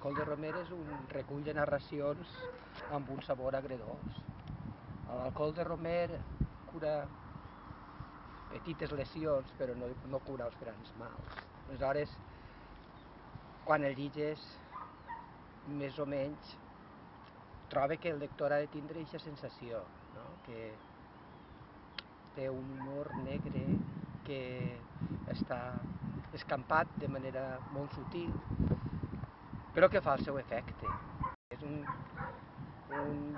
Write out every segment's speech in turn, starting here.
Col de Romer és un recull de narracions amb un sabor agredós. L'alcohol de Romer cura petites lesions, però no cura els grans mals. Aleshores, quan el lliges, més o menys, troba que el lector ha de tindre aquesta sensació, no? Que té un humor negre que està escampat de manera molt sutil, però que fa el seu efecte. És un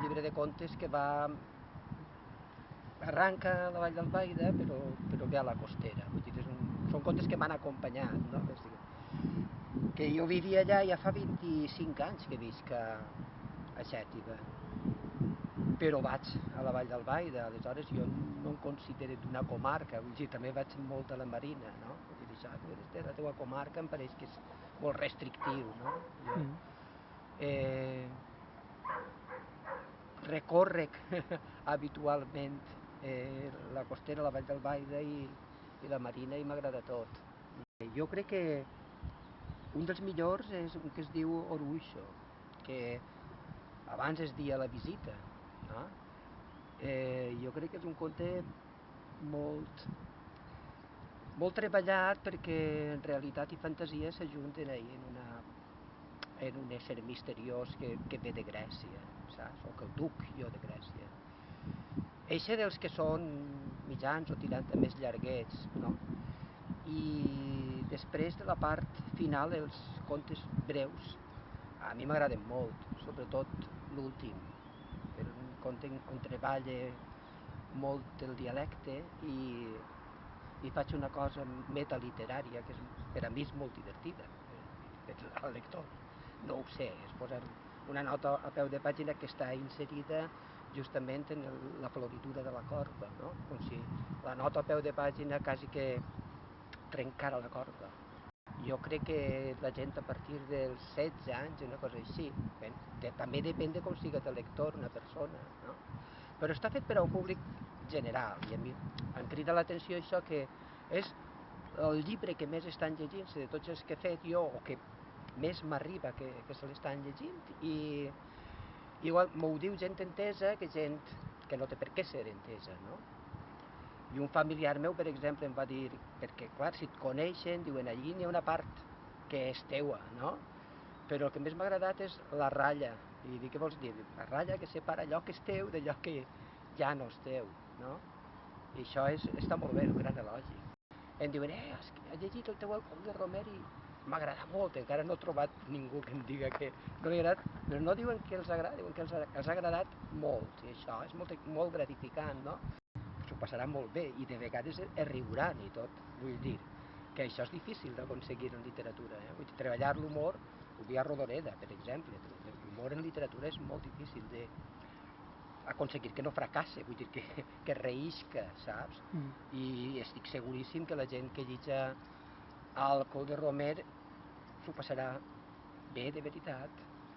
llibre de contes que arranca a la Vall d'Albaida, però ve a la costera. Vull dir, són contes que m'han acompanyat, no? Que jo vivia allà ja fa 25 anys que visc a Xètiva, però vaig a la Vall d'Albaida, aleshores jo no em considero d'una comarca, vull dir, també vaig molt a la Marina, no? Vull dir, això, de la teva comarca em pareix que és molt restrictiu, no? Jo recórrec habitualment la costera, la Vall d'Albaida i la Marina i m'agrada tot. Jo crec que un dels millors és un que es diu Oruixo, que abans es deia La visita, no? Jo crec que és un conte molt treballat perquè en realitat i fantasia s'ajunten ahir en un ésser misteriós que ve de Grècia, saps? O que el duc jo de Grècia. Eixe dels que són mitjans o tirant a més llarguets, no? I després de la part final, els contes breus, a mi m'agraden molt, sobretot l'últim. És un conte on treballa molt el dialecte i faig una cosa metaliterària que per a mi és molt divertida. El lector no ho sé, és posar una nota a peu de pàgina que està inserida justament en la floritura de la corda, no? Com si la nota a peu de pàgina quasi que trencara la corda. Jo crec que la gent a partir dels 16 anys, una cosa així, també depèn de com siga el lector, una persona, no? Però està fet per a un públic general, i a mi em crida l'atenció això que és el llibre que més estan llegint-se de tots els que he fet jo, o que més m'arriba que se l'estan llegint, i igual m'ho diu gent entesa que gent que no té per què ser entesa, no? I un familiar meu, per exemple, em va dir, perquè clar, si et coneixen, diuen, allí n'hi ha una part que és teua, no? Però el que més m'ha agradat és la ratlla. I dic, què vols dir? La ratlla que separa allò que és teu d'allò que ja no és teu, no? I això està molt bé, un gran elogi. Em diuen, has llegit el teu Alcohol de Romer i m'ha agradat molt, encara no he trobat ningú que em diga que no li ha agradat, però no diuen que els agrada, diuen que els ha agradat molt, i això és molt gratificant, no? S'ho passaran molt bé i de vegades es riuran i tot, vull dir que això és difícil d'aconseguir en literatura, vull dir, treballar l'humor, ho dia Rodoreda, per exemple, l'humor en literatura és molt difícil d'aconseguir que no fracasse, vull dir, que reïsca, saps? I estic seguríssim que la gent que llitja Alcohol de Romer s'ho passarà bé de veritat.